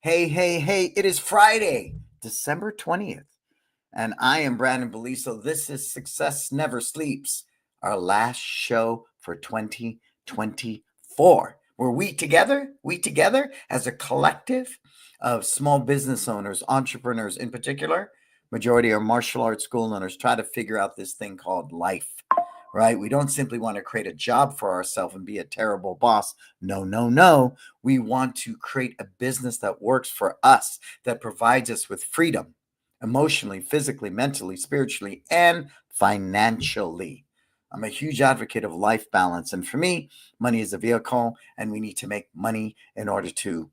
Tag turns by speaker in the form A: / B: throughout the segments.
A: Hey, hey, hey, it is Friday, December 20th, and I am Brannon Beliso. This is Success Never Sleeps, our last show for 2024. Were we together as a collective of small business owners, entrepreneurs in particular, majority are martial arts school owners, try to figure out this thing called life, right? We don't simply want to create a job for ourselves and be a terrible boss. No, no, no. We want to create a business that works for us, that provides us with freedom emotionally, physically, mentally, spiritually, and financially. I'm a huge advocate of life balance. And for me, money is a vehicle, and we need to make money in order to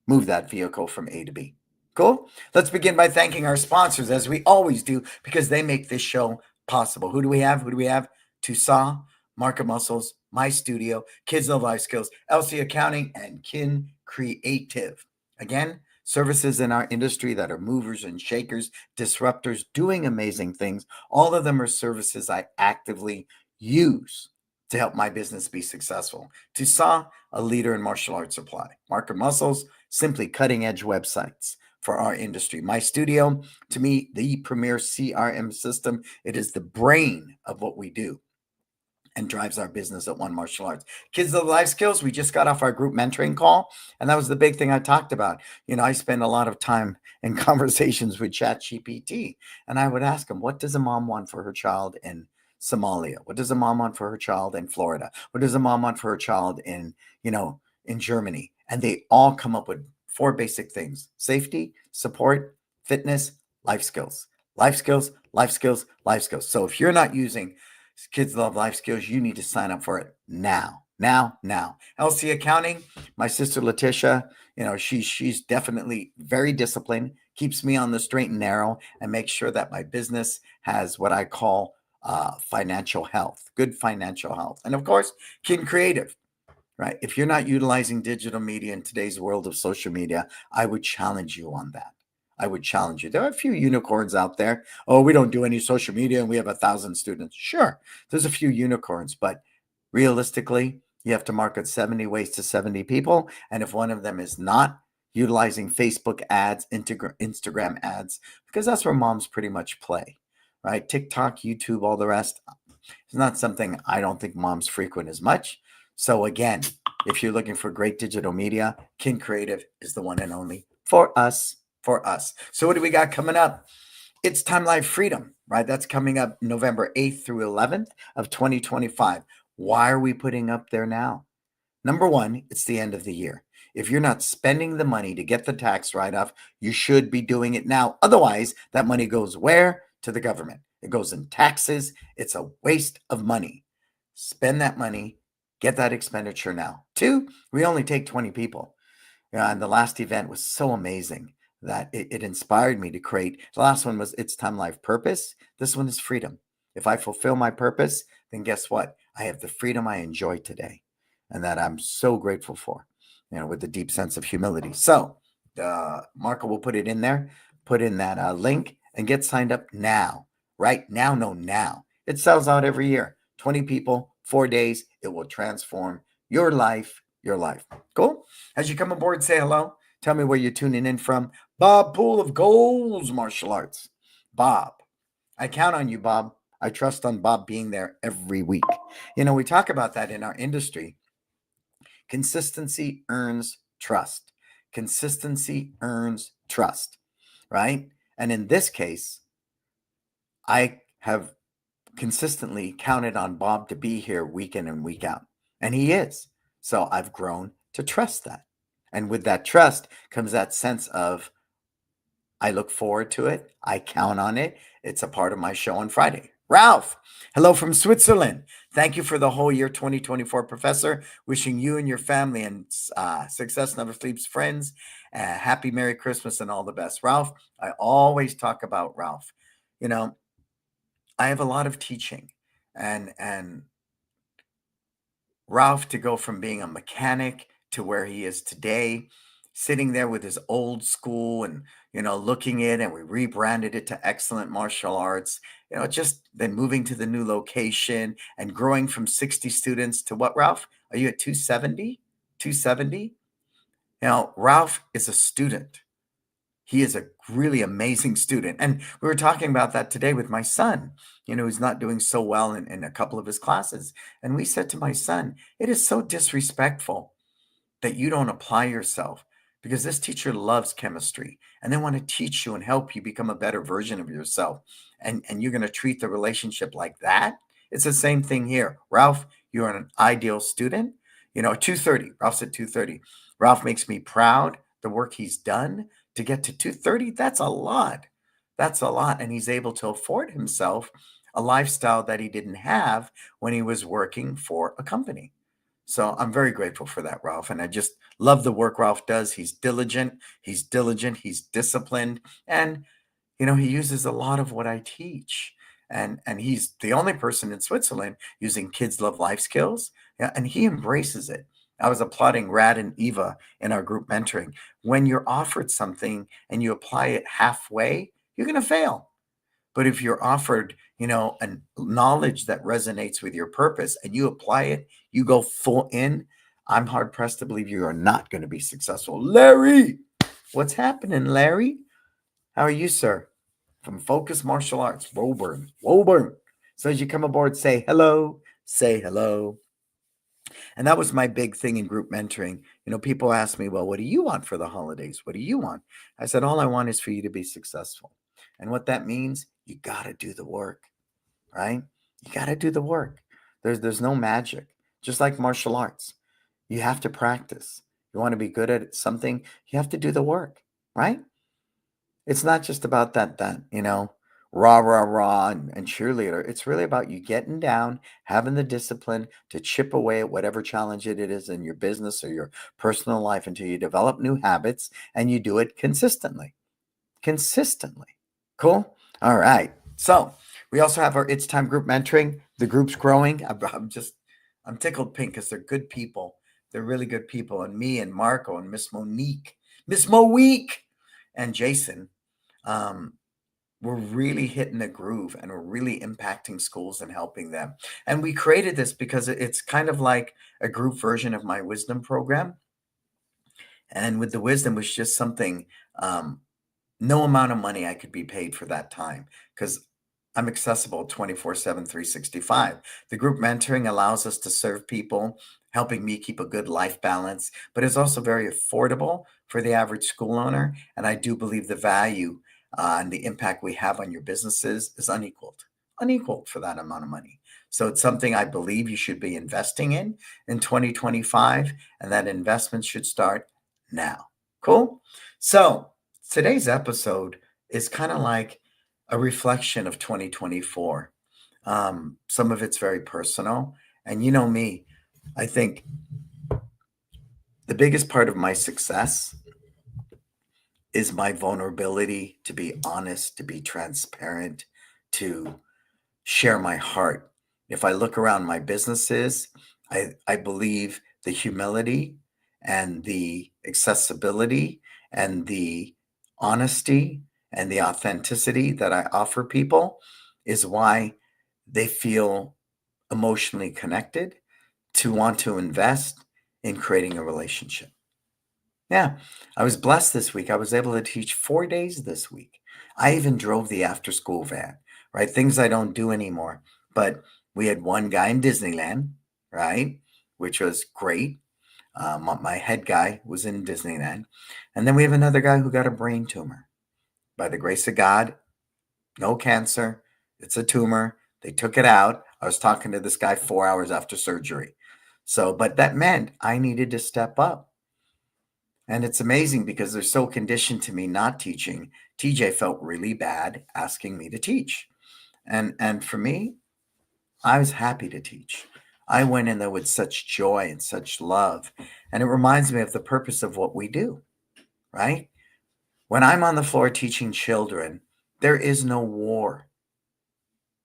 A: move that vehicle from A to B. Cool? Let's begin by thanking our sponsors, as we always do, because they make this show possible. Who do we have? Tucson, Market Muscles, My Studio, Kids Love Life Skills, LC Accounting, and Kin Creative. Again, services in our industry that are movers and shakers, disruptors, doing amazing things. All of them are services I actively use to help my business be successful. Tucson, a leader in martial arts supply. Market Muscles, simply cutting edge websites for our industry. My Studio, to me, the premier CRM system. It is the brain of what we do and drives our business at One Martial Arts. Kids of Life Skills, we just got off our group mentoring call, and that was the big thing I talked about. I spend a lot of time in conversations with ChatGPT, and I would ask them, what does a mom want for her child in Somalia? What does a mom want for her child in Florida? What does a mom want for her child in Germany? And they all come up with four basic things: safety, support, fitness, life skills. Life skills, life skills, life skills. So if you're not using Kids Love Life Skills, you need to sign up for it now. Now. LC Accounting, my sister Letitia, she's definitely very disciplined, keeps me on the straight and narrow, and makes sure that my business has what I call financial health, good financial health. And of course, Kin Creative, right? If you're not utilizing digital media in today's world of social media, I would challenge you on that. I would challenge you. There are a few unicorns out there. Oh, we don't do any social media and we have 1,000 students. Sure, there's a few unicorns, but realistically, you have to market 70 ways to 70 people. And if one of them is not utilizing Facebook ads, Instagram ads, because that's where moms pretty much play, right? TikTok, YouTube, all the rest. It's not something I don't think moms frequent as much. So again, if you're looking for great digital media, Kin Creative is the one and only for us. So what do we got coming up? It's Time Life Freedom, right? That's coming up November 8th through 11th of 2025. Why are we putting up there now? Number one, it's the end of the year. If you're not spending the money to get the tax write-off, you should be doing it now. Otherwise, that money goes where? To the government. It goes in taxes. It's a waste of money. Spend that money. Get that expenditure now. Two, we only take 20 people. And the last event was so amazing that it inspired me to create. The last one was It's Time Life Purpose. This one is freedom. If I fulfill my purpose, then guess what? I have the freedom I enjoy today and that I'm so grateful for, with a deep sense of humility. So Marco will put it in there, put in that link and get signed up now, right now. No, now. It sells out every year. 20 people, 4 days. It will transform your life. Cool? As you come aboard, say hello. Tell me where you're tuning in from. Bob Poole of Goals Martial Arts. Bob, I count on you, Bob. I trust on Bob being there every week. We talk about that in our industry. Consistency earns trust. Consistency earns trust, right? And in this case, I have consistently counted on Bob to be here week in and week out. And he is. So I've grown to trust that. And with that trust comes that sense of I look forward to it. I count on it. It's a part of my show on Friday. Ralph, hello from Switzerland. Thank you for the whole year 2024, Professor. Wishing you and your family and Success Never Sleeps friends happy Merry Christmas and all the best. Ralph, I always talk about Ralph. I have a lot of teaching and Ralph, to go from being a mechanic to where he is today, sitting there with his old school and, looking at it, and we rebranded it to Excellent Martial Arts, just then moving to the new location and growing from 60 students to what, Ralph? Are you at 270? 270? Now, Ralph is a student. He is a really amazing student. And we were talking about that today with my son. He's not doing so well in a couple of his classes. And we said to my son, it is so disrespectful that you don't apply yourself, because this teacher loves chemistry and they want to teach you and help you become a better version of yourself. And you're going to treat the relationship like that? It's the same thing here. Ralph, you're an ideal student. 2:30. Ralph's at 2:30. Ralph makes me proud. The work he's done to get to 2:30, that's a lot. That's a lot. And he's able to afford himself a lifestyle that he didn't have when he was working for a company. So I'm very grateful for that, Ralph. And I just love the work Ralph does. He's diligent, he's disciplined, and he uses a lot of what I teach. And he's the only person in Switzerland using Kids Love Life Skills. Yeah, and he embraces it. I was applauding Rad and Eva in our group mentoring. When you're offered something and you apply it halfway, you're going to fail. But if you're offered, a knowledge that resonates with your purpose and you apply it, you go full in, I'm hard pressed to believe you are not going to be successful. Larry, what's happening, Larry? How are you, sir? From Focus Martial Arts, Woburn. So as you come aboard, say hello, say hello. And that was my big thing in group mentoring. People ask me, well, what do you want for the holidays? What do you want? I said, all I want is for you to be successful. And what that means, you got to do the work, right? You got to do the work. There's no magic. Just like martial arts, you have to practice. You want to be good at something, you have to do the work, right? It's not just about that, rah, rah, rah, and cheerleader. It's really about you getting down, having the discipline to chip away at whatever challenge it is in your business or your personal life until you develop new habits and you do it consistently. Consistently. Cool? All right. So we also have our It's Time group mentoring. The group's growing. I'm tickled pink because they're good people. They're really good people. And me and Marco and Miss Moeek, and Jason, we're really hitting the groove and we're really impacting schools and helping them. And we created this because it's kind of like a group version of my wisdom program. And with the wisdom was just something, no amount of money I could be paid for that time because I'm accessible 24/7, 365. The group mentoring allows us to serve people, helping me keep a good life balance, but it's also very affordable for the average school owner. And I do believe the value and the impact we have on your businesses is unequaled for that amount of money. So it's something I believe you should be investing in 2025, and that investment should start now. Cool? So today's episode is kind of like a reflection of 2024. Some of it's very personal. And you know me, I think the biggest part of my success is my vulnerability to be honest, to be transparent, to share my heart. If I look around my businesses, I believe the humility and the accessibility and the honesty and the authenticity that I offer people is why they feel emotionally connected to want to invest in creating a relationship. Yeah, I was blessed this week. I was able to teach 4 days this week. I even drove the after school van, right? Things I don't do anymore. But we had one guy in Disneyland, right? Which was great. My head guy was in Disneyland. And then we have another guy who got a brain tumor. By the grace of God, no cancer. It's a tumor. They took it out. I was talking to this guy 4 hours after surgery. So, but that meant I needed to step up. And it's amazing because they're so conditioned to me not teaching. TJ felt really bad asking me to teach. And for me, I was happy to teach. I went in there with such joy and such love. And it reminds me of the purpose of what we do, right? When I'm on the floor teaching children, there is no war,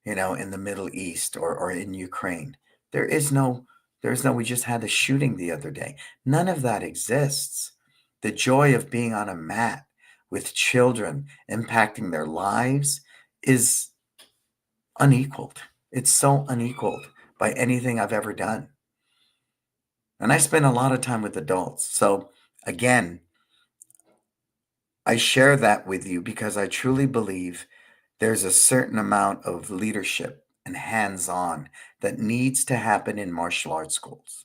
A: in the Middle East or in Ukraine. There is no, we just had a shooting the other day. None of that exists. The joy of being on a mat with children impacting their lives is unequaled. It's so unequaled by anything I've ever done. And I spend a lot of time with adults. So Again, I share that with you because I truly believe there's a certain amount of leadership and hands-on that needs to happen in martial arts schools.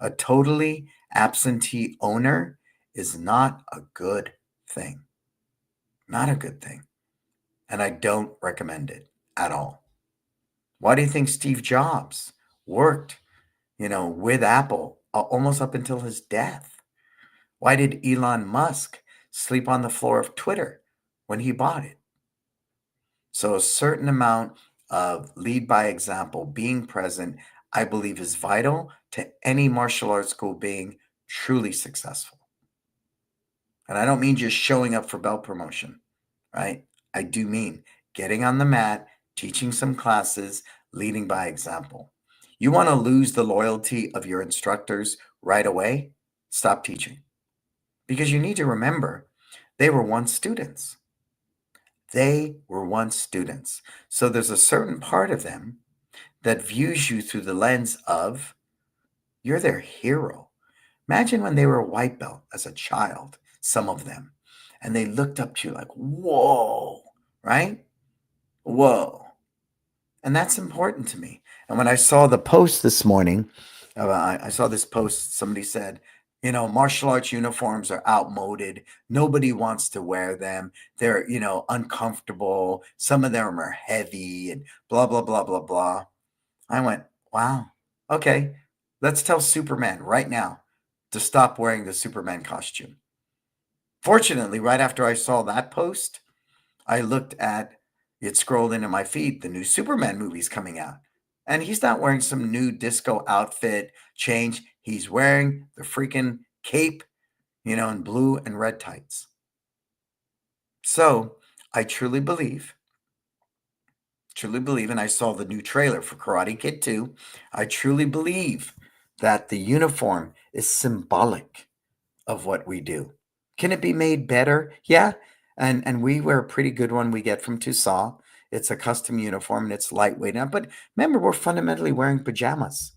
A: A totally absentee owner is not a good thing. Not a good thing. And I don't recommend it at all. Why do you think Steve Jobs worked, with Apple almost up until his death? Why did Elon Musk sleep on the floor of Twitter when he bought it? So a certain amount of lead by example, being present, I believe is vital to any martial arts school being truly successful. And I don't mean just showing up for belt promotion, right? I do mean getting on the mat, teaching some classes, leading by example. You want to lose the loyalty of your instructors right away? Stop teaching. Because you need to remember, they were once students. They were once students. So there's a certain part of them that views you through the lens of you're their hero. Imagine when they were a white belt as a child, some of them, and they looked up to you like, whoa, right? Whoa. And that's important to me. And when I saw the post this morning, I saw this post, somebody said, martial arts uniforms are outmoded. Nobody wants to wear them. They're, uncomfortable. Some of them are heavy and blah, blah, blah, blah, blah. I went, wow, okay, let's tell Superman right now to stop wearing the Superman costume. Fortunately, right after I saw that post, I looked at it, scrolled into my feed, the new Superman movie's coming out. And he's not wearing some new disco outfit change. He's wearing the freaking cape, in blue and red tights. So I truly believe, and I saw the new trailer for Karate Kid 2. I truly believe that the uniform is symbolic of what we do. Can it be made better? Yeah. And we wear a pretty good one we get from Tussauds. It's a custom uniform and it's lightweight. But remember, we're fundamentally wearing pajamas.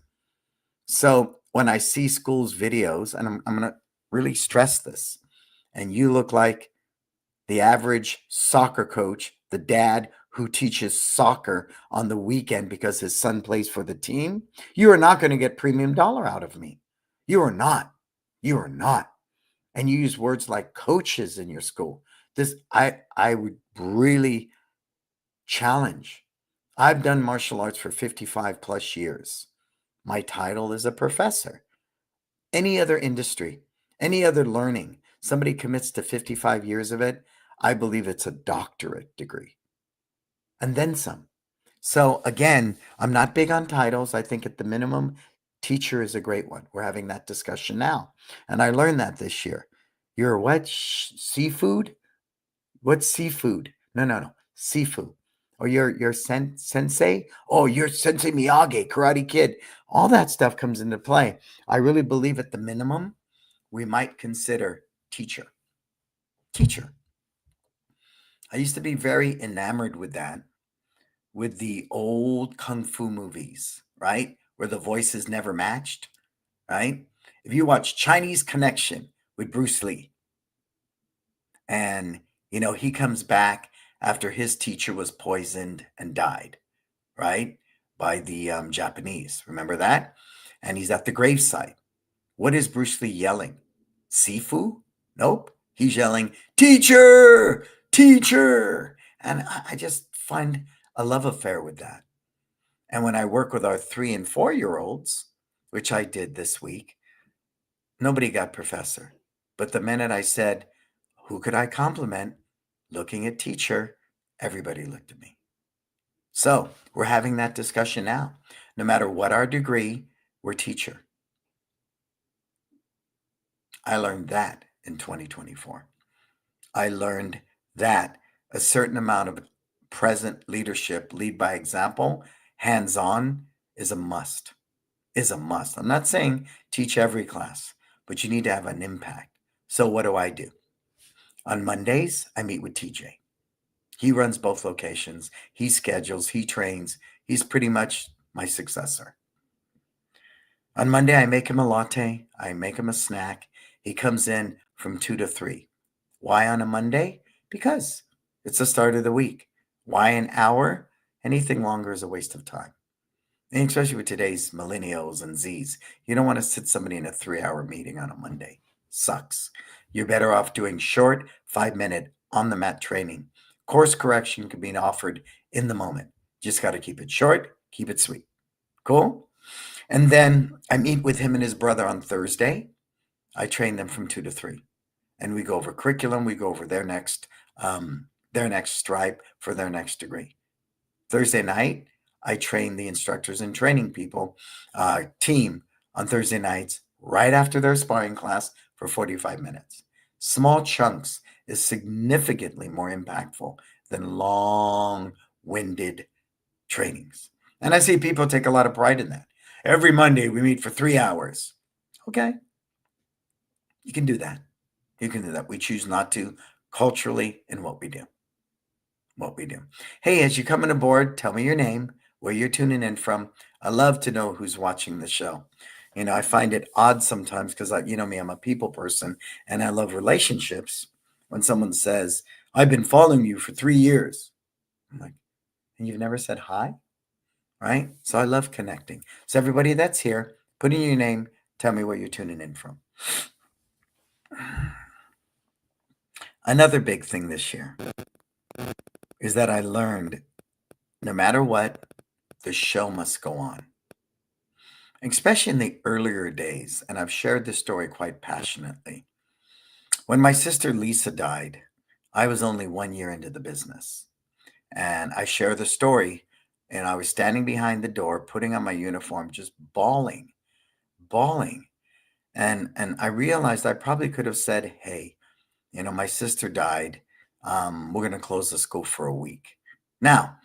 A: So when I see schools' videos, and I'm going to really stress this, and you look like the average soccer coach, the dad who teaches soccer on the weekend because his son plays for the team, you are not going to get premium dollar out of me. You are not. You are not. And you use words like coaches in your school. I would really challenge. I've done martial arts for 55 plus years. My title is a professor. Any other industry, any other learning, somebody commits to 55 years of it, I believe it's a doctorate degree. And then some. So again, I'm not big on titles. I think at the minimum, teacher is a great one. We're having that discussion now. And I learned that this year. You're what? Seafood? What's seafood? No. Seafood. Or you're sensei? Oh, you're Sensei Miyagi, Karate Kid. All that stuff comes into play. I really believe at the minimum, we might consider teacher. Teacher. I used to be very enamored with that, with the old kung fu movies, right? Where the voices never matched, right? If you watch Chinese Connection with Bruce Lee, and he comes back after his teacher was poisoned and died, right, by the Japanese. Remember that? And he's at the gravesite. What is Bruce Lee yelling? Sifu? Nope. He's yelling, teacher, teacher. And I just find a love affair with that. And when I work with our 3 and 4-year-olds, which I did this week, nobody got professor. But the minute I said, who could I compliment? Looking at teacher, everybody looked at me. So we're having that discussion now. No matter what our degree, we're teacher. I learned that in 2024. I learned that a certain amount of present leadership, lead by example, hands-on, is a must. Is a must. I'm not saying teach every class, but you need to have an impact. So what do? On Mondays, I meet with TJ. He runs both locations. He schedules, he trains. He's pretty much my successor. On Monday, I make him a latte. I make him a snack. He comes in from 2 to 3. Why on a Monday? Because it's the start of the week. Why an hour? Anything longer is a waste of time. And especially with today's millennials and Zs, you don't want to sit somebody in a 3-hour meeting on a Monday. Sucks. You're better off doing short 5-minute on the mat training. Course correction can be offered in the moment. Just got to keep it short, keep it sweet. Cool? And then I meet with him and his brother on Thursday. I train them from 2 to 3. And we go over curriculum, we go over their next stripe for their next degree. Thursday night, I train the instructors and training people team on Thursday nights right after their sparring class for 45 minutes. Small chunks is significantly more impactful than long-winded trainings. And I see people take a lot of pride in that. Every Monday we meet for 3 hours. Okay. You can do that. You can do that. We choose not to culturally in what we do. Hey, as you're coming aboard, tell me your name, where you're tuning in from. I love to know who's watching the show. I find it odd sometimes because you know me, I'm a people person and I love relationships. When someone says, I've been following you for 3 years. I'm like, and you've never said hi? Right? So I love connecting. So everybody that's here, put in your name, tell me where you're tuning in from. Another big thing this year is that I learned no matter what, the show must go on. Especially in the earlier days, and I've shared this story quite passionately. When my sister Lisa died, I was only 1 year into the business. And I share the story, and I was standing behind the door, putting on my uniform, just bawling. And I realized I probably could have said, hey, my sister died. We're going to close the school for a week. Now,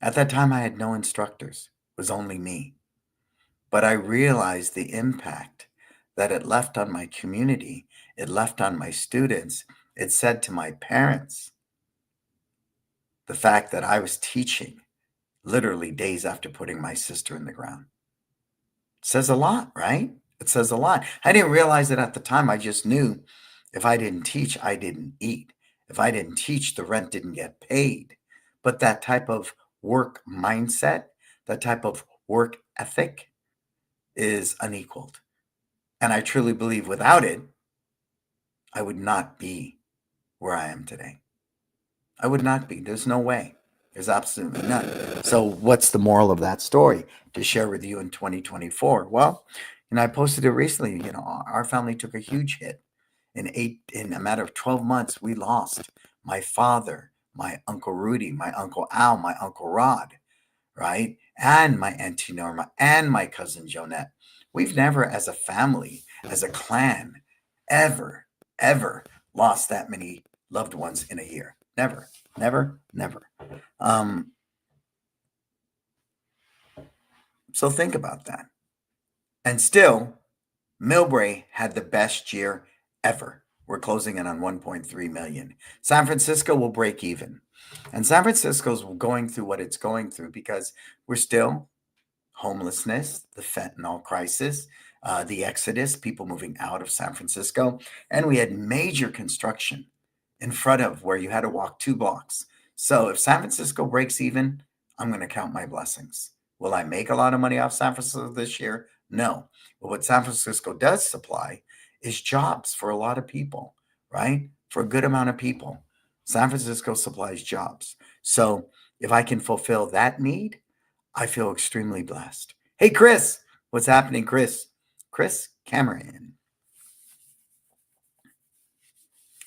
A: at that time, I had no instructors. It was only me. But I realized the impact that it left on my community. It left on my students. It said to my parents, the fact that I was teaching literally days after putting my sister in the ground. It says a lot, right? It says a lot. I didn't realize it at the time. I just knew if I didn't teach, I didn't eat. If I didn't teach, the rent didn't get paid. But that type of work mindset, that type of work ethic is unequaled. And I truly believe without it, I would not be where I am today. I would not be. There's no way. There's absolutely none. So what's the moral of that story to share with you in 2024? Well, I posted it recently. Our family took a huge hit. In a matter of 12 months, we lost my father, my Uncle Rudy, my Uncle Al, my Uncle Rod, right? And my Auntie Norma and my cousin Jonette. We've never, as a family, as a clan, ever lost that many loved ones in a year. Never. So think about that. And still, Millbrae had the best year ever. We're closing in on 1.3 million. San Francisco will break even. And San Francisco's going through what it's going through because we're still homelessness, the fentanyl crisis, the exodus, people moving out of San Francisco. And we had major construction in front of where you had to walk 2 blocks. So if San Francisco breaks even, I'm going to count my blessings. Will I make a lot of money off San Francisco this year? No. But what San Francisco does supply is jobs for a lot of people, right? For a good amount of people. San Francisco supplies jobs. So if I can fulfill that need, I feel extremely blessed. Hey, Chris, what's happening, Chris? Chris Cameron.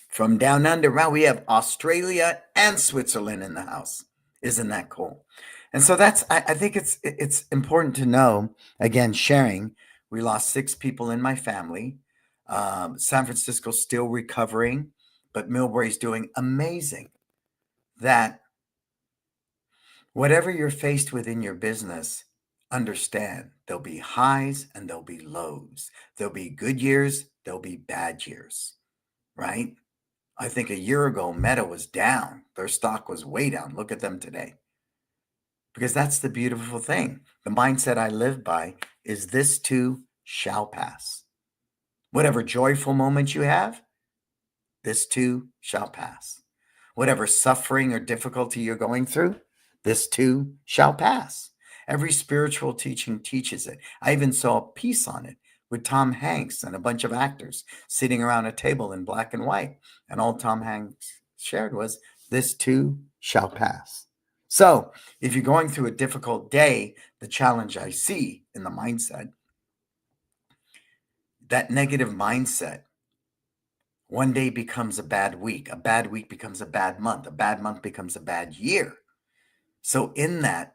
A: From down under, wow, we have Australia and Switzerland in the house. Isn't that cool? And so I think it's important to know, again, sharing, we lost 6 people in my family. San Francisco's still recovering, but Millbrae's doing amazing. That whatever you're faced with in your business, understand there'll be highs and there'll be lows. There'll be good years, there'll be bad years, right? I think a year ago, Meta was down. Their stock was way down. Look at them today. Because that's the beautiful thing. The mindset I live by is this too shall pass. Whatever joyful moments you have, this too shall pass. Whatever suffering or difficulty you're going through, this too shall pass. Every spiritual teaching teaches it. I even saw a piece on it with Tom Hanks and a bunch of actors sitting around a table in black and white. And all Tom Hanks shared was, this too shall pass. So if you're going through a difficult day, the challenge I see in the mindset, that negative mindset, one day becomes a bad week becomes a bad month becomes a bad year. So in that,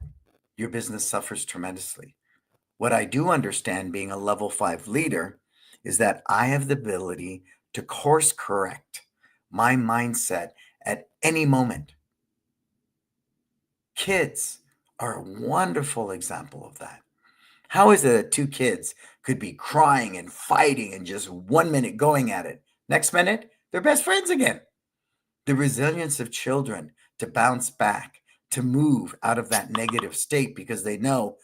A: your business suffers tremendously. What I do understand, being a level 5 leader, is that I have the ability to course correct my mindset at any moment. Kids are a wonderful example of that. How is it that two kids could be crying and fighting and just 1 minute going at it? Next minute, they're best friends again. The resilience of children to bounce back, to move out of that negative state because they know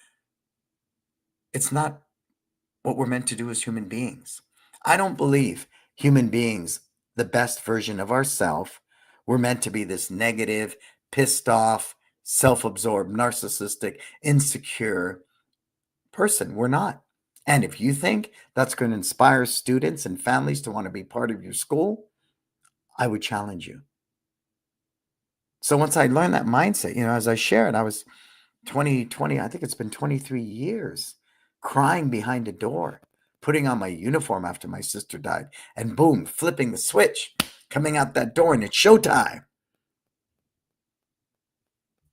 A: it's not what we're meant to do as human beings. I don't believe human beings, the best version of ourselves, we're meant to be this negative, pissed off, self-absorbed, narcissistic, insecure person. We're not. And if you think that's going to inspire students and families to want to be part of your school, I would challenge you. So once I learned that mindset, as I shared, I was 20, I think it's been 23 years, crying behind a door, putting on my uniform after my sister died, and boom, flipping the switch, coming out that door, and it's showtime.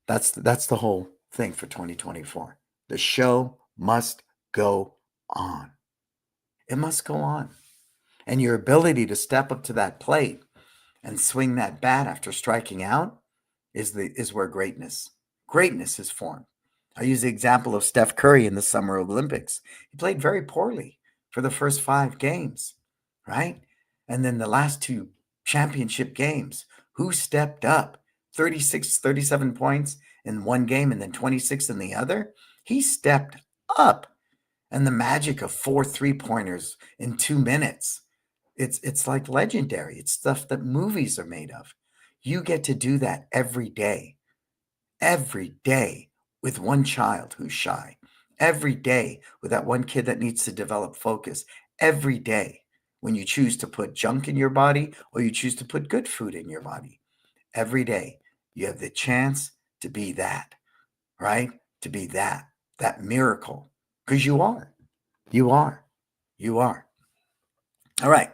A: That's the whole thing for 2024. The show must go on. It must go on. And your ability to step up to that plate and swing that bat after striking out is where greatness is formed. I use the example of Steph Curry in the Summer Olympics. He played very poorly for the first 5 games, right? And then the last 2 championship games, who stepped up? 36, 37 points in one game and then 26 in the other. He stepped up. And the magic of 4 3-pointers in 2 minutes. It's like legendary. It's stuff that movies are made of. You get to do that every day with one child who's shy, every day with that one kid that needs to develop focus, every day when you choose to put junk in your body or you choose to put good food in your body. Every day you have the chance to be that, right? To be that miracle, because you are. You are. All right.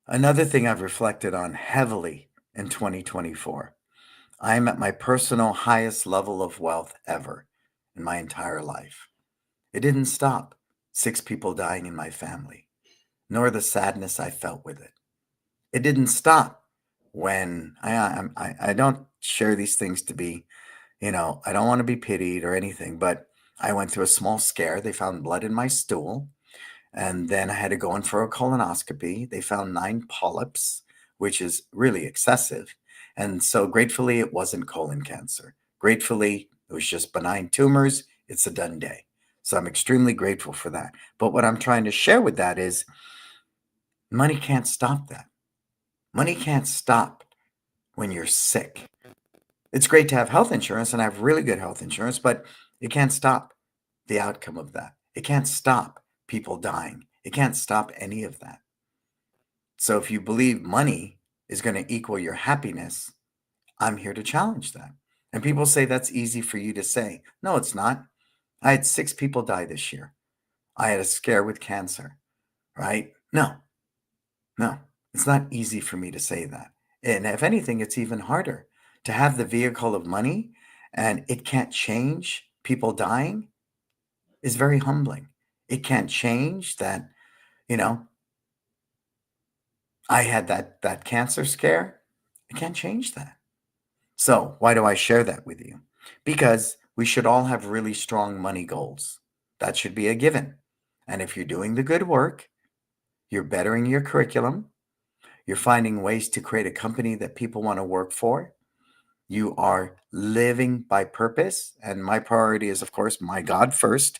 A: Another thing I've reflected on heavily in 2024. I am at my personal highest level of wealth ever in my entire life. It didn't stop 6 people dying in my family, nor the sadness I felt with it. It didn't stop when I don't share these things to be, I don't want to be pitied or anything, but I went through a small scare. They found blood in my stool. And then I had to go in for a colonoscopy. They found 9 polyps, which is really excessive. And so gratefully, it wasn't colon cancer. Gratefully, it was just benign tumors. It's a done day. So I'm extremely grateful for that. But what I'm trying to share with that is money can't stop that. Money can't stop when you're sick. It's great to have health insurance, and I have really good health insurance, but it can't stop the outcome of that. It can't stop people dying. It can't stop any of that. So if you believe money is going to equal your happiness, I'm here to challenge that. And people say that's easy for you to say. No, it's not. I had 6 people die this year. I had a scare with cancer, right? No, it's not easy for me to say that. And if anything, it's even harder to have the vehicle of money and it can't change people dying is very humbling. It can't change that, I had that cancer scare. I can't change that. So why do I share that with you? Because we should all have really strong money goals. That should be a given. And if you're doing the good work, you're bettering your curriculum, you're finding ways to create a company that people want to work for, you are living by purpose. And my priority is, of course, my God first,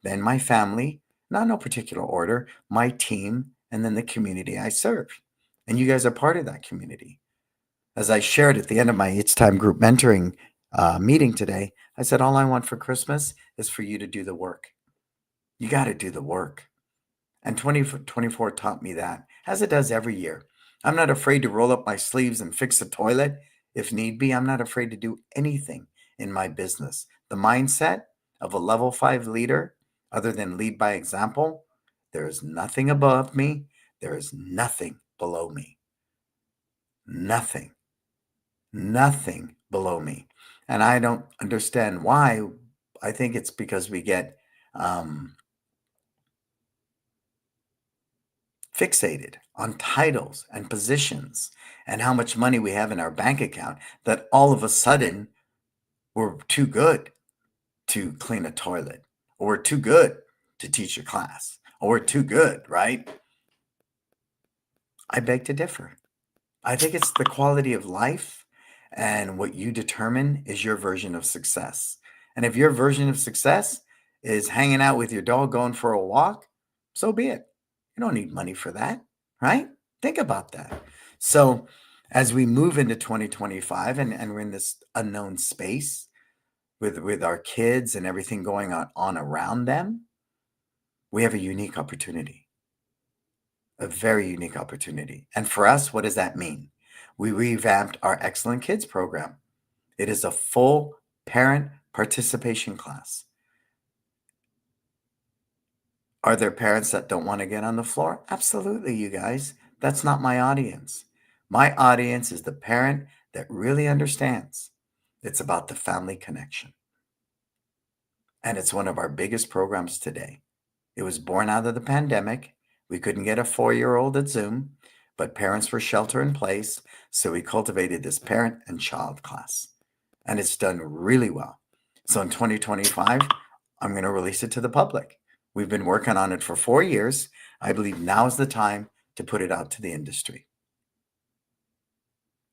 A: then my family, Not no particular order, my team, and then the community I serve. And you guys are part of that community. As I shared at the end of my It's Time group mentoring meeting today, I said, all I want for Christmas is for you to do the work. You got to do the work. And 2024 taught me that, as it does every year. I'm not afraid to roll up my sleeves and fix a toilet if need be. I'm not afraid to do anything in my business. The mindset of a level 5 leader, other than lead by example, there is nothing above me. There is nothing below me. Nothing. Nothing below me. And I don't understand why. I think it's because we get fixated on titles and positions and how much money we have in our bank account that all of a sudden we're too good to clean a toilet, or we're too good to teach a class, or we're too good, right? I beg to differ. I think it's the quality of life, and what you determine is your version of success. And if your version of success is hanging out with your dog, going for a walk, so be it. You don't need money for that, right? Think about that. So, as we move into 2025 and we're in this unknown space with our kids and everything going on around them, we have a unique opportunity, a very unique opportunity. And for us, what does that mean? We revamped our Excellent Kids program. It is a full parent participation class. Are there parents that don't want to get on the floor? Absolutely, you guys. That's not my audience. My audience is the parent that really understands. It's about the family connection. And it's one of our biggest programs today. It was born out of the pandemic. We couldn't get a 4-year-old at Zoom, but parents were shelter in place. So we cultivated this parent and child class. And it's done really well. So in 2025, I'm going to release it to the public. We've been working on it for 4 years. I believe now is the time to put it out to the industry.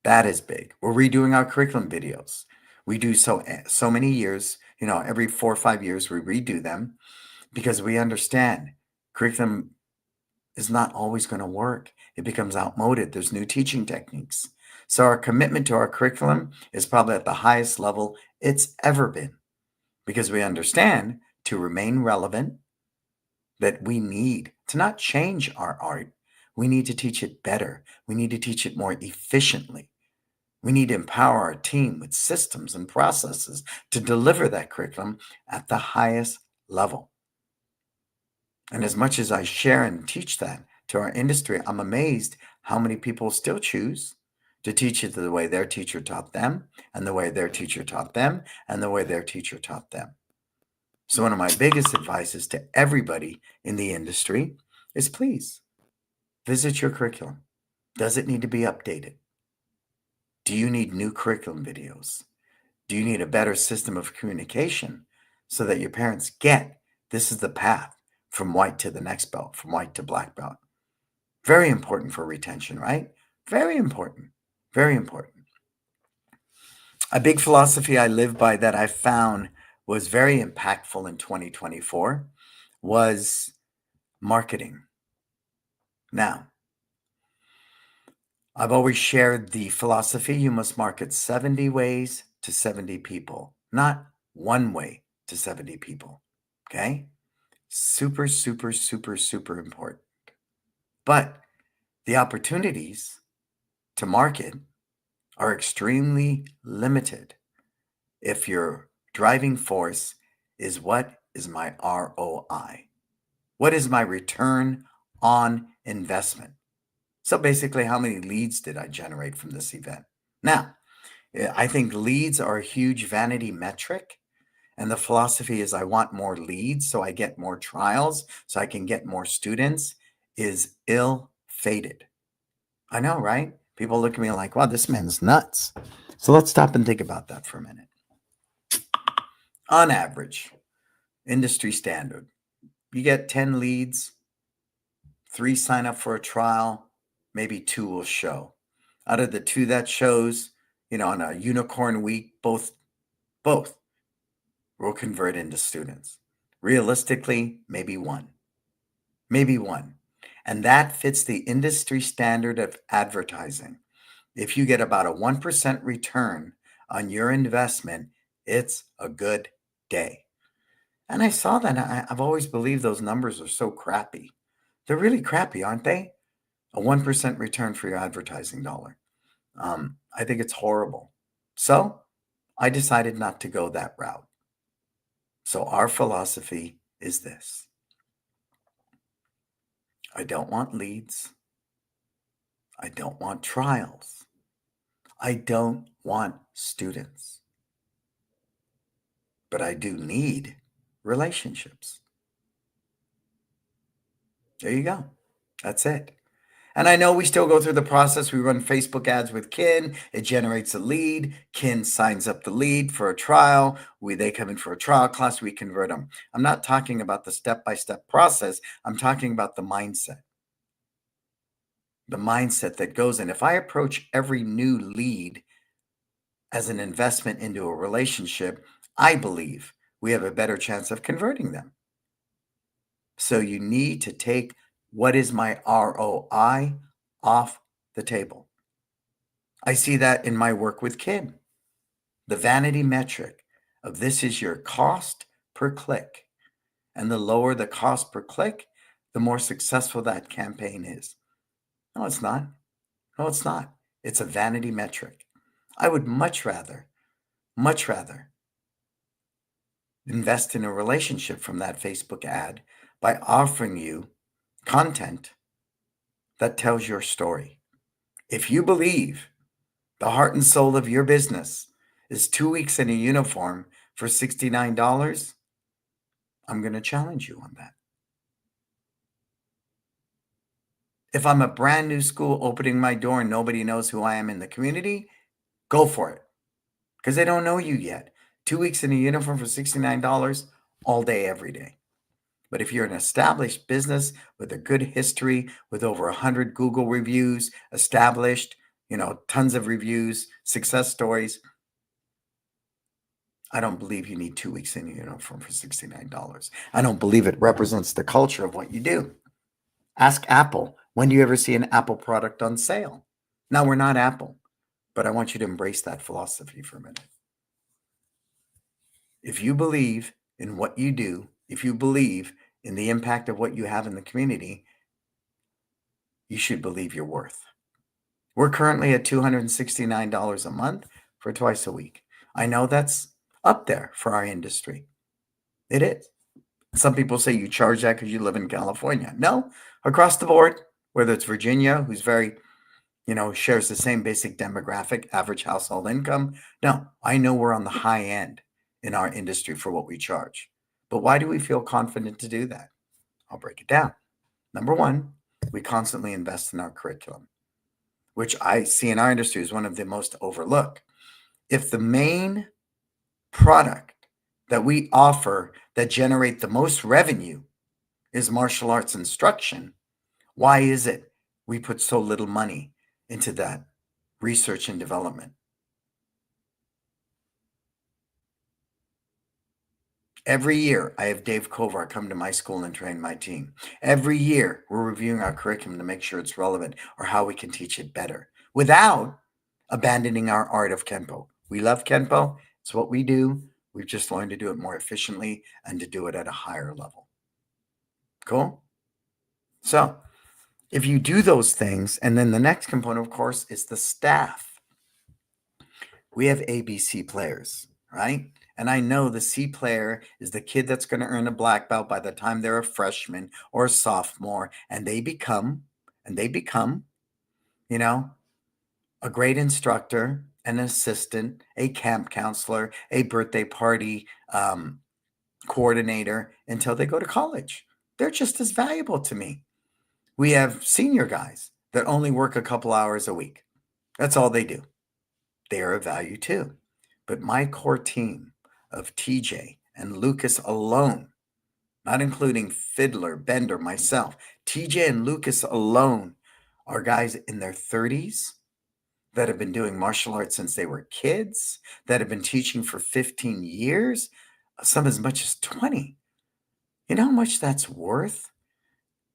A: That is big. We're redoing our curriculum videos. We do so many years, every 4 or 5 years we redo them because we understand curriculum is not always going to work. It becomes outmoded. There's new teaching techniques. So our commitment to our curriculum is probably at the highest level it's ever been because we understand to remain relevant that we need to not change our art. We need to teach it better. We need to teach it more efficiently. We need to empower our team with systems and processes to deliver that curriculum at the highest level. And as much as I share and teach that to our industry, I'm amazed how many people still choose to teach it the way their teacher taught them, and the way their teacher taught them, and the way their teacher taught them. So one of my biggest advices to everybody in the industry is please visit your curriculum. Does it need to be updated? Do you need new curriculum videos? Do you need a better system of communication so that your parents get this is the path from white to the next belt, from white to black belt? Very important for retention, right? Very important. Very important. A big philosophy I live by that I found was very impactful in 2024 was marketing. Now, I've always shared the philosophy you must market 70 ways to 70 people, not one way to 70 people. Okay? Super, super, super, super important. But the opportunities to market are extremely limited if your driving force is what is my ROI? What is my return on investment? So basically, how many leads did I generate from this event? Now, I think leads are a huge vanity metric. And the philosophy is I want more leads so I get more trials, so I can get more students, is ill-fated. I know, right? People look at me like, wow, this man's nuts. So let's stop and think about that for a minute. On average, industry standard, you get 10 leads, 3 sign up for a trial, maybe 2 will show. Out of the 2 that shows, on a unicorn week, both will convert into students. Realistically, maybe 1. maybe one. And that fits the industry standard of advertising. If you get about a 1% return on your investment, it's a good day. And I saw that. I've always believed those numbers are so crappy. They're really crappy, aren't they? A 1% return for your advertising dollar. I think it's horrible. So I decided not to go that route. So our philosophy is this: I don't want leads. I don't want trials. I don't want students. But I do need relationships. There you go. That's it. And I know we still go through the process. We run Facebook ads with Kin. It generates a lead. Kin signs up the lead for a trial. They come in for a trial class. We convert them. I'm not talking about the step-by-step process. I'm talking about the mindset. The mindset that goes in. If I approach every new lead as an investment into a relationship, I believe we have a better chance of converting them. So you need to take what is my ROI off the table. I see that in my work with Kim. The vanity metric of this is your cost per click. And the lower the cost per click, the more successful that campaign is. No, it's not. No, it's not. It's a vanity metric. I would much rather invest in a relationship from that Facebook ad by offering you content that tells your story. If you believe the heart and soul of your business is 2 weeks in a uniform for $69, I'm going to challenge you on that. If I'm a brand new school opening my door and nobody knows who I am in the community, go for it, because they don't know you yet. 2 weeks in a uniform for $69 all day, every day. But if you're an established business with a good history, with over 100 Google reviews, established, tons of reviews, success stories, I don't believe you need 2 weeks in a uniform for $69. I don't believe it represents the culture of what you do. Ask Apple. When do you ever see an Apple product on sale? Now, we're not Apple, but I want you to embrace that philosophy for a minute. If you believe in what you do, if you believe in the impact of what you have in the community, you should believe your worth. We're currently at $269 a month for twice a week. I know that's up there for our industry. It is. Some people say you charge that because you live in California. No, across the board, whether it's Virginia, who's very, shares the same basic demographic, average household income. No, I know we're on the high end in our industry for what we charge. But why do we feel confident to do that? I'll break it down. Number one, we constantly invest in our curriculum, which I see in our industry is one of the most overlooked. If the main product that we offer that generate the most revenue is martial arts instruction, why is it we put so little money into that research and development? Every year, I have Dave Kovar come to my school and train my team. Every year, we're reviewing our curriculum to make sure it's relevant or how we can teach it better without abandoning our art of Kenpo. We love Kenpo. It's what we do. We've just learned to do it more efficiently and to do it at a higher level. Cool? So if you do those things, and then the next component, of course, is the staff. We have ABC players, right? And I know the C player is the kid that's going to earn a black belt by the time they're a freshman or a sophomore, and they become, a great instructor, an assistant, a camp counselor, a birthday party coordinator until they go to college. They're just as valuable to me. We have senior guys that only work a couple hours a week. That's all they do. They are of value too. But my core team of TJ and Lucas alone, not including Fiddler, Bender, myself, TJ and Lucas alone are guys in their 30s that have been doing martial arts since they were kids, that have been teaching for 15 years, some as much as 20. You know how much that's worth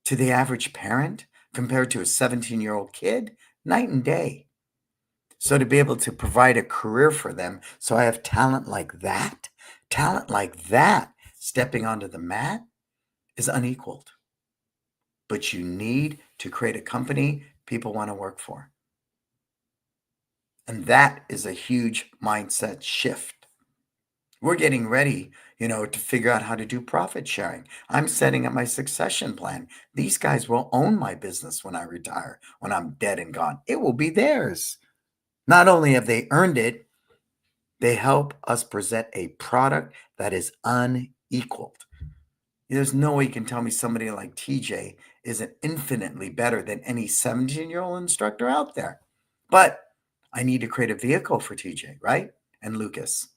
A: to the average parent compared to a 17-year-old kid, night and day. So to be able to provide a career for them, so I have talent like that stepping onto the mat is unequaled. But you need to create a company people want to work for. And that is a huge mindset shift. We're getting ready, to figure out how to do profit sharing. I'm setting up my succession plan. These guys will own my business when I retire, when I'm dead and gone. It will be theirs. Not only have they earned it, they help us present a product that is unequaled. There's no way you can tell me somebody like TJ isn't infinitely better than any 17-year-old instructor out there. But I need to create a vehicle for TJ, right? And Lucas.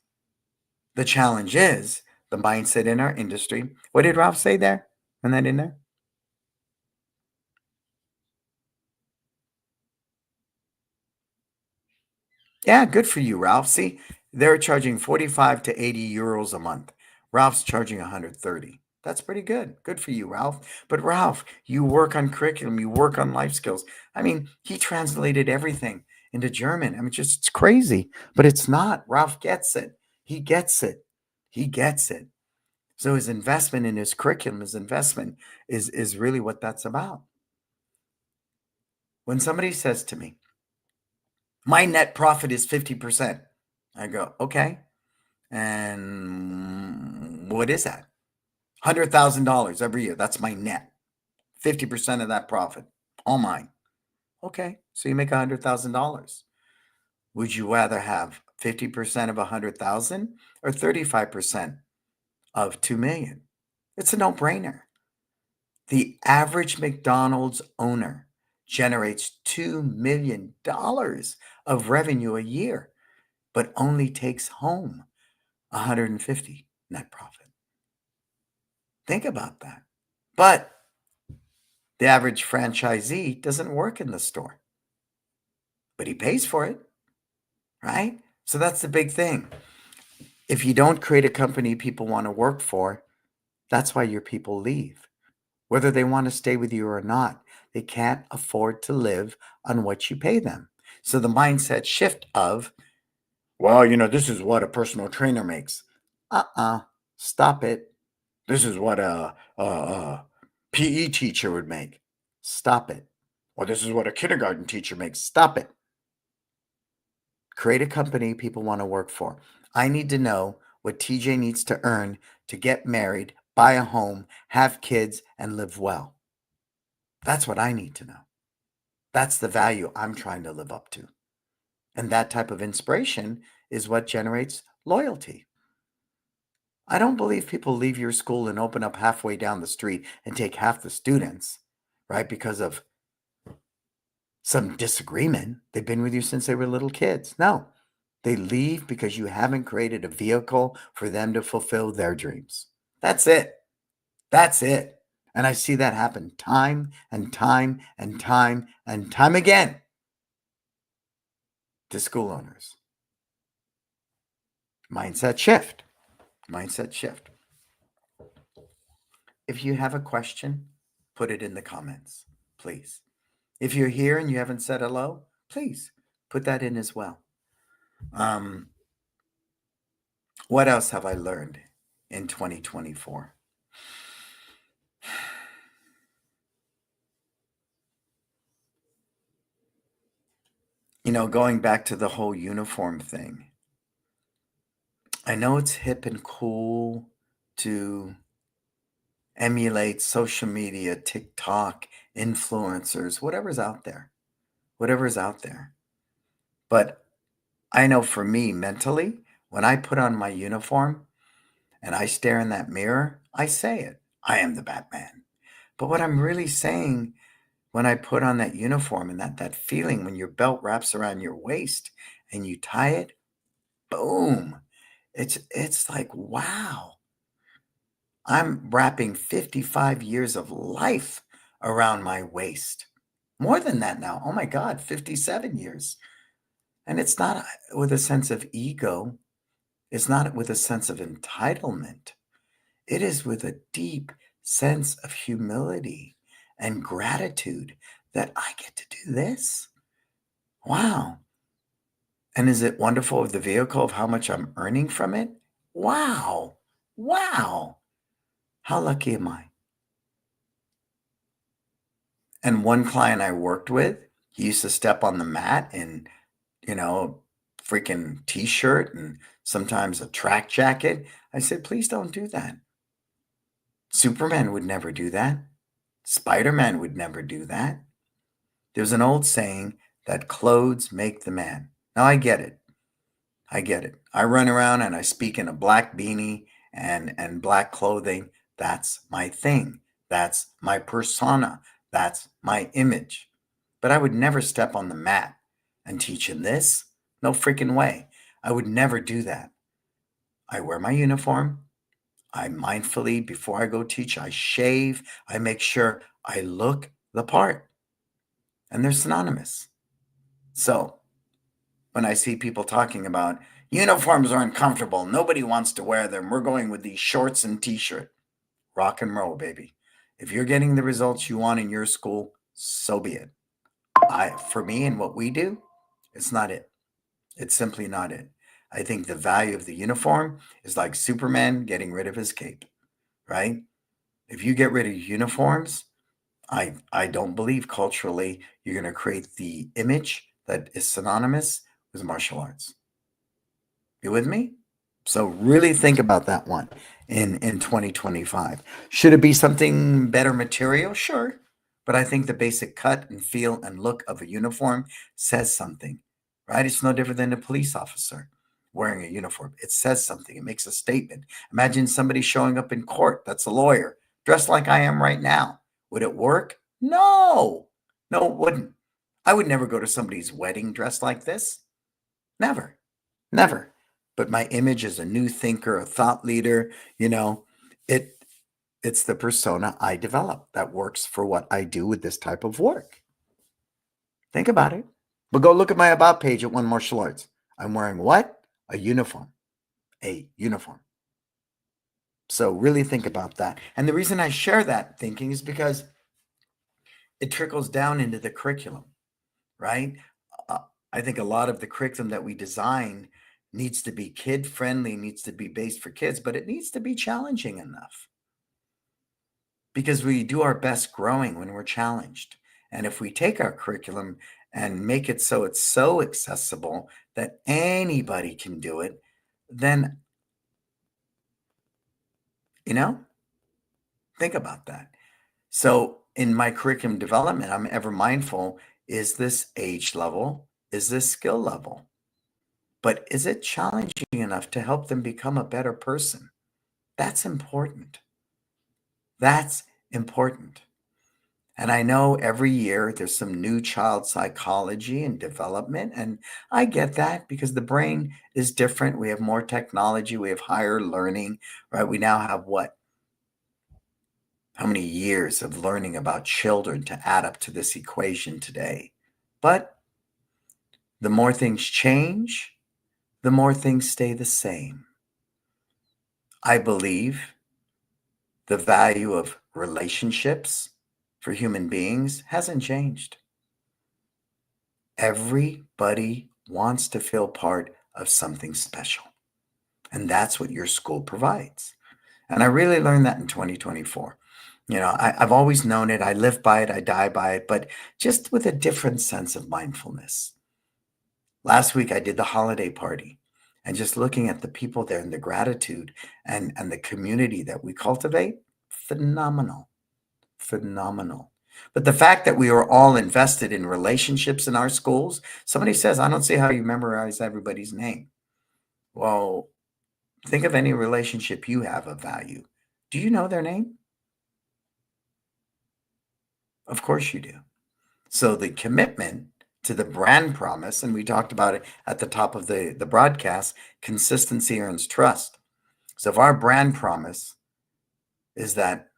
A: The challenge is the mindset in our industry. What did Ralph say there? Isn't that in there? Yeah, good for you, Ralph. See, they're charging 45 to 80 euros a month. Ralph's charging 130. That's pretty good. Good for you, Ralph. But Ralph, you work on curriculum, you work on life skills. I mean, he translated everything into German. I mean, just it's crazy, but it's not. Ralph gets it. He gets it. He gets it. So his investment in his curriculum, his investment is really what that's about. When somebody says to me, my net profit is 50%, I go, okay. And what is that? $100,000 every year. That's my net. 50% of that profit, all mine. Okay, so you make $100,000. Would you rather have 50% of 100,000 or 35% of 2 million? It's a no-brainer. The average McDonald's owner generates $2 million of revenue a year, but only takes home 150 net profit. Think about that. But the average franchisee doesn't work in the store, but he pays for it, right? So that's the big thing. If you don't create a company people want to work for, that's why your people leave. Whether they want to stay with you or not, they can't afford to live on what you pay them. So the mindset shift of, well, this is what a personal trainer makes. Stop it. This is what a PE teacher would make. Stop it. Or this is what a kindergarten teacher makes. Stop it. Create a company people want to work for. I need to know what TJ needs to earn to get married, buy a home, have kids, and live well. That's what I need to know. That's the value I'm trying to live up to. And that type of inspiration is what generates loyalty. I don't believe people leave your school and open up halfway down the street and take half the students, right? Because of some disagreement. They've been with you since they were little kids. No, they leave because you haven't created a vehicle for them to fulfill their dreams. That's it. That's it. And I see that happen time and time and time and time again to school owners. Mindset shift. Mindset shift. If you have a question, put it in the comments, please. If you're here and you haven't said hello, please put that in as well. What else have I learned in 2024? Going back to the whole uniform thing, I know it's hip and cool to emulate social media, TikTok, influencers, whatever's out there. But I know for me mentally, when I put on my uniform and I stare in that mirror, I say it. I am the Batman. But what I'm really saying when I put on that uniform and that feeling when your belt wraps around your waist and you tie it, boom. It's like, wow. I'm wrapping 55 years of life around my waist. More than that now. Oh my God, 57 years. And it's not with a sense of ego. It's not with a sense of entitlement. It is with a deep sense of humility and gratitude that I get to do this. Wow. And is it wonderful of the vehicle of how much I'm earning from it? Wow. Wow. How lucky am I? And one client I worked with, he used to step on the mat in, freaking t-shirt and sometimes a track jacket. I said, please don't do that. Superman would never do that. Spider-Man would never do that. There's an old saying that clothes make the man. Now I get it. I get it. I run around and I speak in a black beanie and black clothing. That's my thing. That's my persona. That's my image. But I would never step on the mat and teach in this. No freaking way. I would never do that. I wear my uniform. I mindfully, before I go teach, I shave. I make sure I look the part. And they're synonymous. So when I see people talking about uniforms are uncomfortable, nobody wants to wear them, we're going with these shorts and t-shirt. Rock and roll, baby. If you're getting the results you want in your school, so be it. For me and what we do, it's not it. It's simply not it. I think the value of the uniform is like Superman getting rid of his cape, right? If you get rid of uniforms, I don't believe culturally you're going to create the image that is synonymous with martial arts. You with me? So really think about that one in 2025. Should it be something better material? Sure. But I think the basic cut and feel and look of a uniform says something, right? It's no different than a police officer wearing a uniform. It says something. It makes a statement. Imagine somebody showing up in court that's a lawyer, dressed like I am right now. Would it work? No. No, it wouldn't. I would never go to somebody's wedding dressed like this. Never. Never. But my image as a new thinker, a thought leader, it it's the persona I develop that works for what I do with this type of work. Think about it. But go look at my about page at One Martial Arts. I'm wearing what? A uniform. A uniform. So really think about that. And the reason I share that thinking is because it trickles down into the curriculum, right? Uh, I think a lot of the curriculum that we design needs to be kid friendly, needs to be based for kids, but it needs to be challenging enough because we do our best growing when we're challenged. And if we take our curriculum and make it so it's so accessible that anybody can do it, then, think about that. So in my curriculum development, I'm ever mindful, is this age level? Is this skill level? But is it challenging enough to help them become a better person? That's important. That's important. And I know every year there's some new child psychology and development. And I get that because the brain is different. We have more technology, we have higher learning, right? We now have what? How many years of learning about children to add up to this equation today? But the more things change, the more things stay the same. I believe the value of relationships for human beings hasn't changed. Everybody wants to feel part of something special. And that's what your school provides. And I really learned that in 2024. I've always known it. I live by it. I die by it, but just with a different sense of mindfulness. Last week, I did the holiday party and just looking at the people there and the gratitude and the community that we cultivate, phenomenal, phenomenal. But the fact that we are all invested in relationships in our schools, somebody says, I don't see how you memorize everybody's name. Well, think of any relationship you have of value. Do you know their name? Of course you do. So the commitment to the brand promise, and we talked about it at the top of the broadcast, consistency earns trust. So if our brand promise is that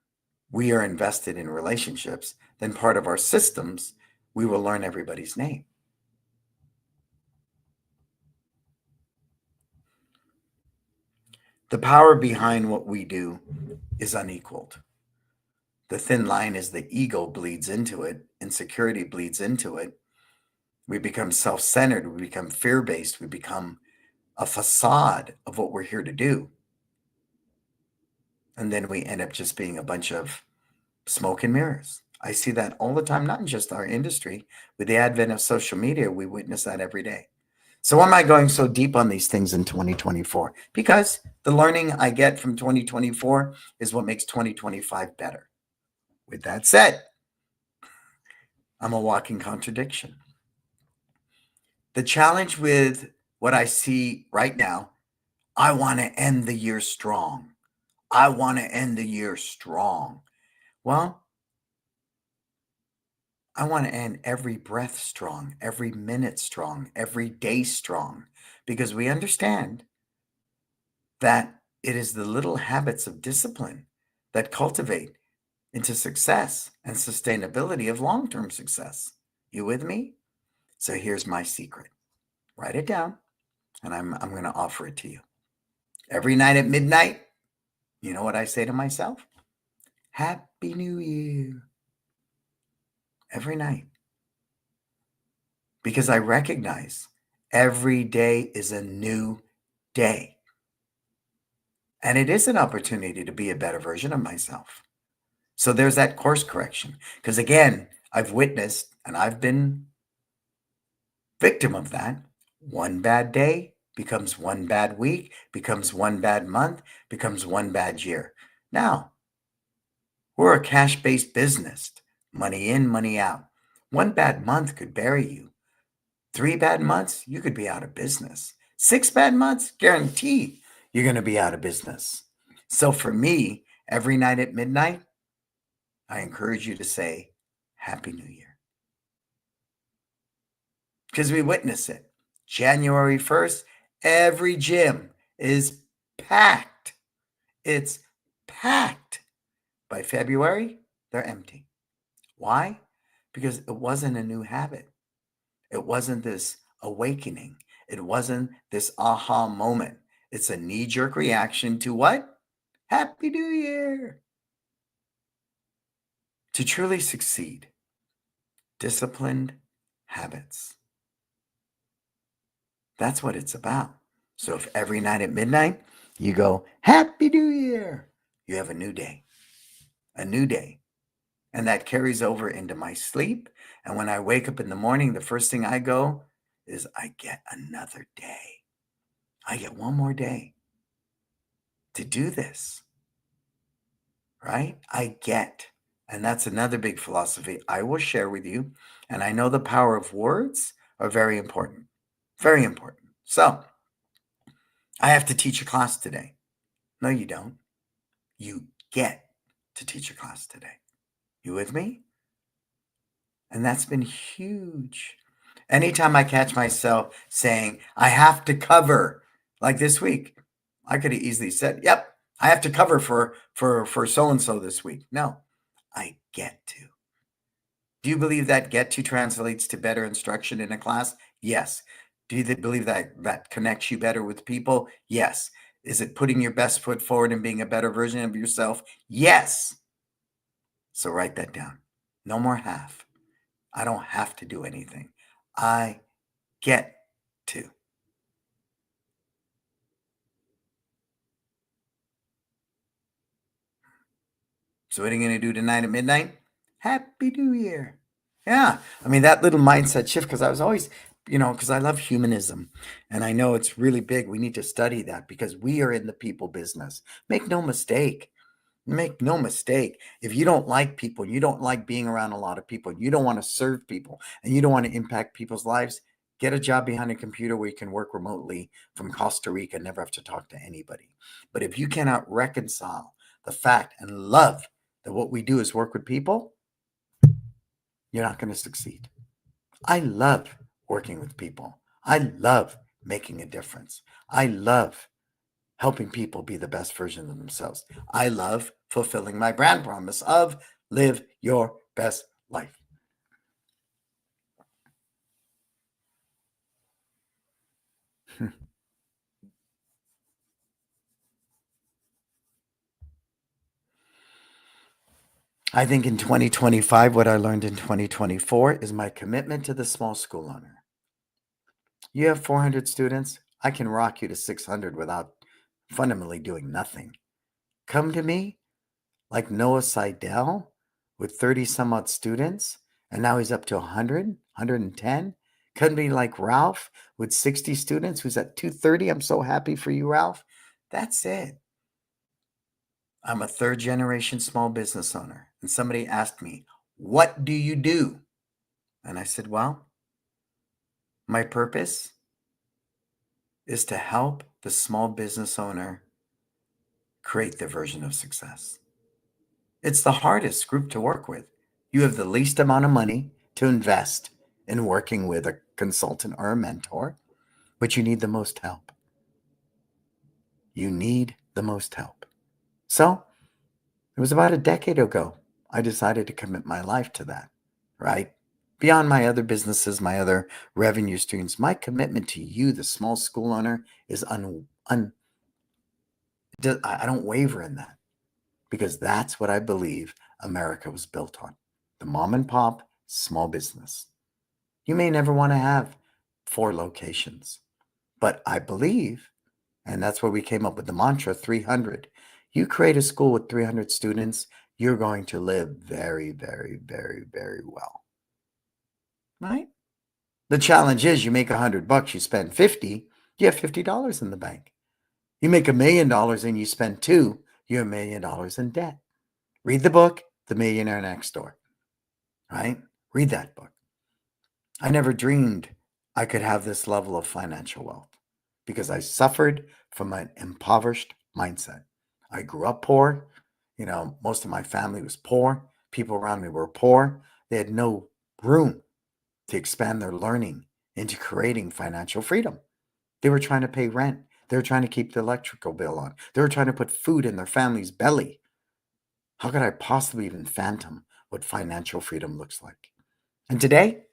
A: we are invested in relationships, then part of our systems, we will learn everybody's name. The power behind what we do is unequaled. The thin line is the ego bleeds into it, insecurity bleeds into it. We become self-centered, we become fear-based, we become a facade of what we're here to do. And then we end up just being a bunch of smoke and mirrors. I see that all the time, not in just our industry. With the advent of social media, we witness that every day. So why am I going so deep on these things in 2024? Because the learning I get from 2024 is what makes 2025 better. With that said, I'm a walking contradiction. The challenge with what I see right now, I want to end the year strong. I want to end the year strong. Well, I want to end every breath strong, every minute strong, every day strong, because we understand that it is the little habits of discipline that cultivate into success and sustainability of long-term success. You with me? So here's my secret. Write it down, and I'm going to offer it to you. Every night at midnight, you know what I say to myself? Happy New Year. Every night. Because I recognize every day is a new day. And it is an opportunity to be a better version of myself. So there's that course correction. Because again, I've witnessed and I've been victim of that. One bad day becomes one bad week, becomes one bad month, becomes one bad year. Now, we're a cash-based business. Money in, money out. One bad month could bury you. 3 bad months, you could be out of business. 6 bad months, guaranteed you're going to be out of business. So for me, every night at midnight, I encourage you to say, Happy New Year. Because we witness it. January 1st, every gym is packed. It's packed. By February, they're empty. Why? Because it wasn't a new habit. It wasn't this awakening. It wasn't this aha moment. It's a knee-jerk reaction to what? Happy New Year. To truly succeed, disciplined habits. That's what it's about. So if every night at midnight you go, Happy New Year, you have a new day. A new day. And that carries over into my sleep. And when I wake up in the morning, the first thing I go is I get another day. I get one more day to do this, right? I get. And that's another big philosophy I will share with you. And I know the power of words are very important. Very important. So I have to teach a class today. No, you don't. You get to teach a class today. You with me? And that's been huge. Anytime I catch myself saying, I have to cover, like this week, I could have easily said, yep, I have to cover for so-and-so this week. No, I get to. Do you believe that get to translates to better instruction in a class? Yes. Do you believe that that connects you better with people? Yes. Is it putting your best foot forward and being a better version of yourself? Yes. So write that down. No more half. I don't have to do anything. I get to. So what are you going to do tonight at midnight? Happy New Year. Yeah. I mean, that little mindset shift, because I was always, because I love humanism and I know it's really big. We need to study that because we are in the people business. Make no mistake. Make no mistake. If you don't like people, you don't like being around a lot of people, you don't want to serve people, and you don't want to impact people's lives, get a job behind a computer where you can work remotely from Costa Rica and never have to talk to anybody. But if you cannot reconcile the fact and love that what we do is work with people, you're not going to succeed. I love working with people. I love making a difference. I love helping people be the best version of themselves. I love fulfilling my brand promise of live your best life. I think in 2025, what I learned in 2024 is my commitment to the small school owner. You have 400 students, I can rock you to 600 without fundamentally doing nothing. Come to me like Noah Seidel with 30 some odd students, and now he's up to 100, 110. Couldn't be like Ralph with 60 students who's at 230. I'm so happy for you, Ralph. That's it. I'm a third generation small business owner. And somebody asked me, "What do you do?" And I said, "Well, my purpose is to help the small business owner create their version of success." It's the hardest group to work with. You have the least amount of money to invest in working with a consultant or a mentor, but you need the most help. You need the most help. So it was about a decade ago, I decided to commit my life to that, right? Beyond my other businesses, my other revenue streams, my commitment to you, the small school owner, is I don't waver in that because that's what I believe America was built on. The mom and pop small business. You may never want to have 4 locations, but I believe, and that's where we came up with the mantra 300. You create a school with 300 students, you're going to live very, very, very, very well. Right? The challenge is you make $100, you spend 50, you have $50 in the bank. You make $1,000,000 and you spend 2, you have $1,000,000 in debt. Read the book, The Millionaire Next Door. Right? Read that book. I never dreamed I could have this level of financial wealth because I suffered from an impoverished mindset. I grew up poor. Most of my family was poor. People around me were poor. They had no room to expand their learning into creating financial freedom. They were trying to pay rent. They were trying to keep the electrical bill on. They were trying to put food in their family's belly. How could I possibly even fathom what financial freedom looks like? And today,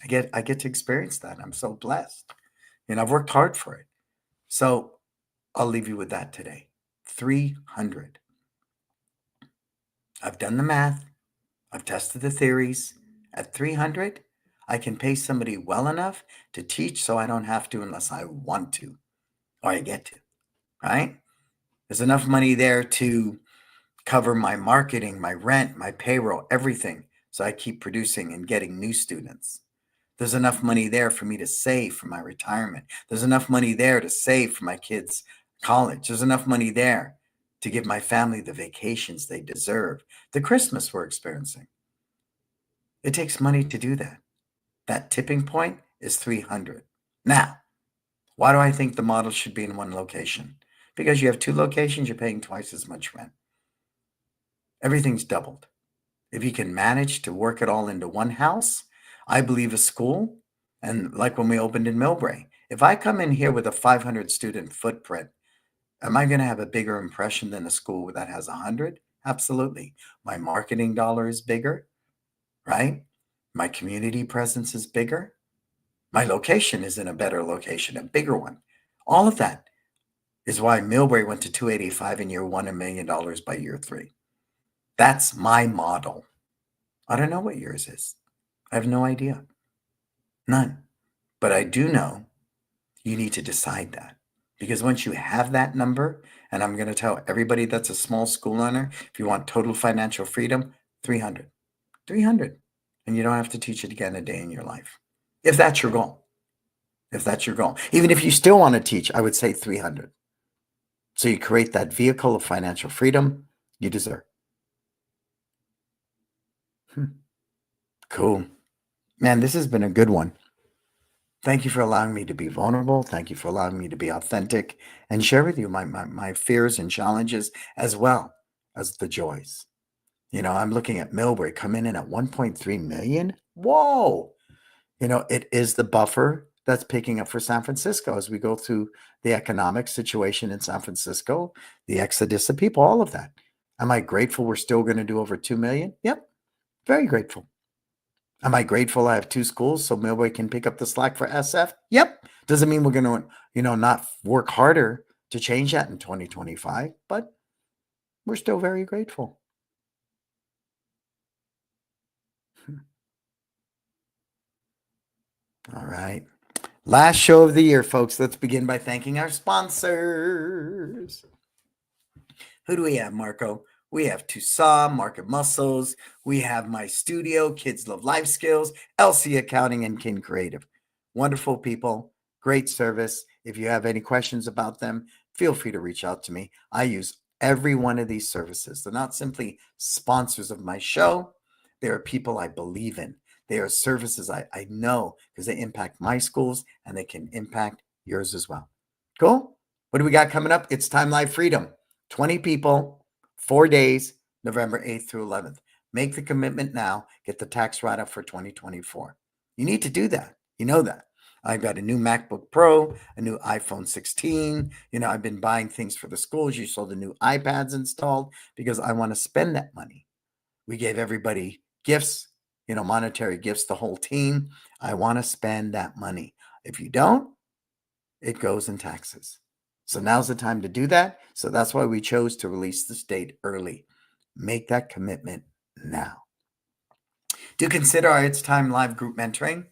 A: I get to experience that. I'm so blessed. And I've worked hard for it. So I'll leave you with that today. 300. I've done the math. I've tested the theories. At 300, I can pay somebody well enough to teach so I don't have to unless I want to or I get to, right? There's enough money there to cover my marketing, my rent, my payroll, everything. So I keep producing and getting new students. There's enough money there for me to save for my retirement. There's enough money there to save for my kids' college. There's enough money there to give my family the vacations they deserve, the Christmas we're experiencing. It takes money to do that. That tipping point is 300. Now, why do I think the model should be in one location? Because you have 2 locations, you're paying twice as much rent. Everything's doubled. If you can manage to work it all into one house, I believe a school, and like when we opened in Millbrae, if I come in here with a 500 student footprint, am I going to have a bigger impression than a school that has 100? Absolutely. My marketing dollar is bigger, right? My community presence is bigger. My location is in a better location, a bigger one. All of that is why Millbrae went to 285 in year 1 and $1,000,000 by year 3. That's my model. I don't know what yours is. I have no idea. None. But I do know you need to decide that. Because once you have that number, and I'm going to tell everybody that's a small school owner, if you want total financial freedom, 300. 300. And you don't have to teach it again a day in your life. If that's your goal. If that's your goal. Even if you still want to teach, I would say 300. So you create that vehicle of financial freedom you deserve. Cool. Man, this has been a good one. Thank you for allowing me to be vulnerable. Thank you for allowing me to be authentic and share with you my fears and challenges as well as the joys. I'm looking at Millbrae coming in at 1.3 million. Whoa. It is the buffer that's picking up for San Francisco as we go through the economic situation in San Francisco, the exodus of people, all of that. Am I grateful we're still going to do over 2 million? Yep. Very grateful. Am I grateful I have 2 schools so Millbrae can pick up the slack for SF? Yep. Doesn't mean we're going to, not work harder to change that in 2025, but we're still very grateful. All right. Last show of the year, folks. Let's begin by thanking our sponsors. Who do we have, Marco? We have Tucson, Market Muscles. We have My Studio, Kids Love Life Skills, LC Accounting, and Kin Creative. Wonderful people, great service. If you have any questions about them, feel free to reach out to me. I use every one of these services. They're not simply sponsors of my show, they are people I believe in. They are services I know because they impact my schools and they can impact yours as well. Cool? What do we got coming up? It's Time Life Freedom. 20 people, 4 days, November 8th through 11th. Make the commitment now. Get the tax write-off for 2024. You need to do that. You know that. I've got a new MacBook Pro, a new iPhone 16. I've been buying things for the schools. You saw the new iPads installed because I want to spend that money. We gave everybody gifts, monetary gifts, the whole team. I want to spend that money. If you don't, it goes in taxes. So now's the time to do that. So that's why we chose to release this date early. Make that commitment now. Do consider our It's Time live group mentoring.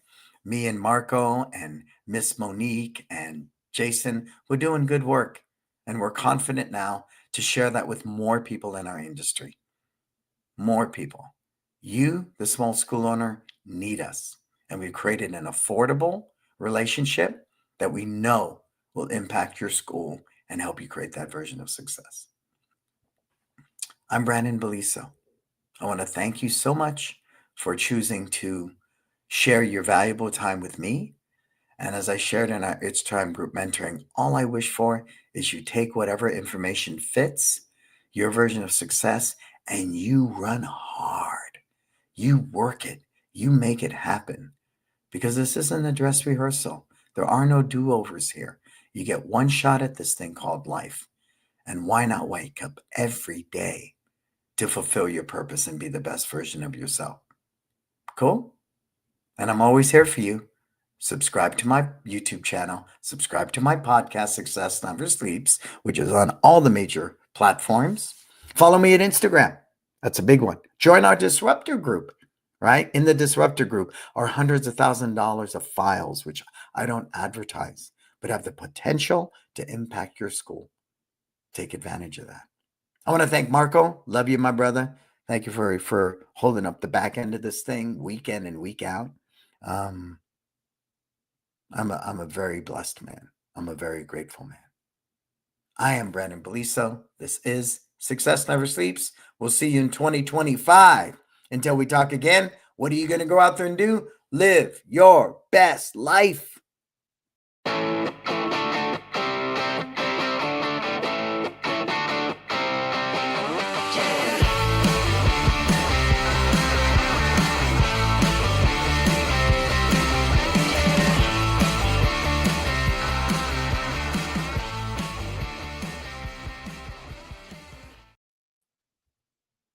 A: Me and Marco and Miss Monique and Jason, we're doing good work. And we're confident now to share that with more people in our industry. More people. You, the small school owner, need us. And we've created an affordable relationship that we know will impact your school and help you create that version of success. I'm Brannon Beliso. I want to thank you so much for choosing to share your valuable time with me. And as I shared in our It's Time group mentoring, all I wish for is you take whatever information fits your version of success and you run hard. You work it. You make it happen. Because this isn't a dress rehearsal. There are no do-overs here. You get one shot at this thing called life. And why not wake up every day to fulfill your purpose and be the best version of yourself? Cool? And I'm always here for you. Subscribe to my YouTube channel. Subscribe to my podcast, Success Never Sleeps, which is on all the major platforms. Follow me at Instagram. That's a big one. Join our Disruptor group. Right? In the Disruptor group are hundreds of $1,000s of files, which I don't advertise, but have the potential to impact your school. Take advantage of that. I want to thank Marco. Love you, my brother. Thank you for holding up the back end of this thing week in and week out. I'm a very blessed man. I'm a very grateful man. I am Brannon Beliso. This is Success Never Sleeps. We'll see you in 2025. Until we talk again, what are you going to go out there and do? Live your best life.